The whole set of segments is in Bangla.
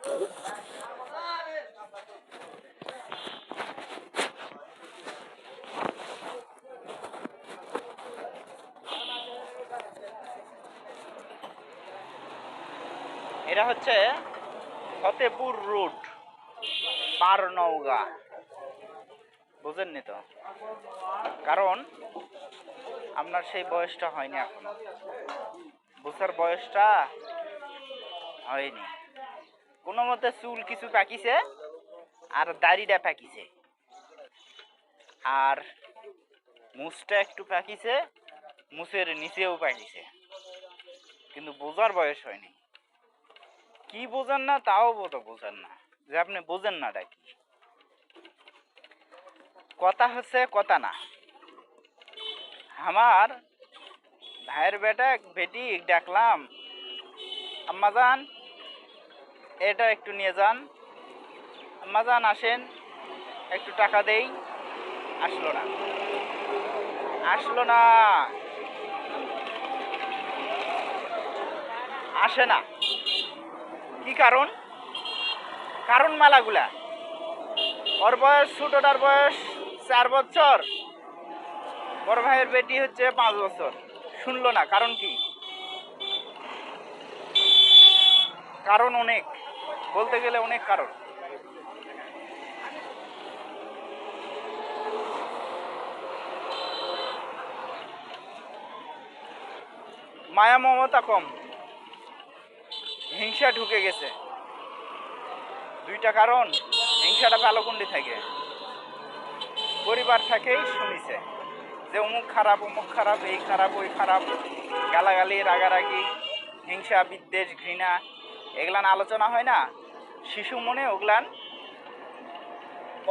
এটা হচ্ছে ফতেপুর রুট পারনৌগা, বুঝেননি তো? কারণ আপনার সেই বয়সটা হয়নি এখনো, বুঝার বয়সটা হয়নি। কোনো মতে চুল কিছু পাকিছে আর দাড়িটা পাকিছে আর মুছটা একটু পাকিছে, মুছের নিচেও পাকিছে, কিন্তু বোঝার বয়স হয়নি। কি বোঝেন না তাও বোঝেন না, যে আপনি বোঝেন না কি কথা হচ্ছে কথা না। আমার ভাইয়ের বেটি ডাকলাম, আম্মাজান এটা একটু নিয়ে যান, আম্মাজান আসেন একটু টাকা দেই, আসলো না, আসলো না, আসে না। কি কারণ? কারণ মেলাগুলা। ওর বয়স, ছোটটার বয়স 4 বছর, বড় ভাইয়ের বেটি হচ্ছে 5 বছর, শুনলো না। কারণ কি? কারণ অনেক, বলতে গেলে অনেক কারণ। মায়া মমতা কম, হিংসা ঢুকে গেছে। 2টা কারণ। হিংসাটা ভালো কোনটি থাকে? পরিবার থেকেই শুনিছে যে অমুক খারাপ, এই খারাপ, ওই খারাপ, গালাগালি, রাগারাগি, হিংসা, বিদ্বেষ, ঘৃণা, এগুলান আলোচনা হয় না? শিশু মনে ওগুলান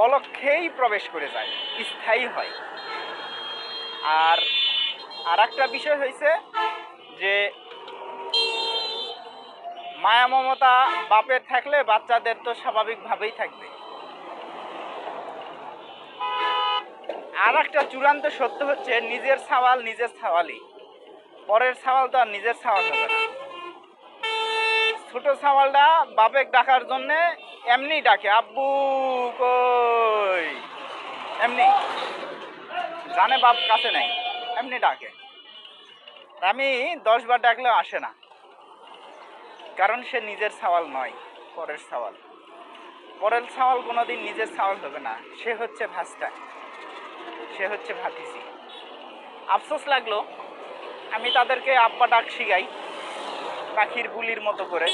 অলক্ষেই প্রবেশ করে যায়, স্থায়ী হয়। আর একটা বিষয় হয়েছে যে মায়া মমতা বাপের থাকলে বাচ্চাদের তো স্বাভাবিকভাবেই থাকবে। আর একটা চূড়ান্ত সত্য হচ্ছে নিজের সওয়াল নিজের সওয়ালই, পরের সওয়াল তো আর নিজের সওয়াল হবে না। ছোট সওয়ালটা বাপের ডাকার জন্য এমনি ডাকে, আব্বু কই, এমনি জানে বাপ কাছে নাই, এমনি ডাকে। আমি 10 বার ডাকলেও আসে না, কারণ সে নিজের সওয়াল নয়, পরের সওয়াল। পরের সওয়াল কোনোদিন নিজের সওয়াল হবে না। সে হচ্ছে ভাস্তা, সে হচ্ছে ভাতিজি। আফসোস লাগলো আমি তাদেরকে আব্বা ডাক শিখাই পাখির বুলির মতো করে,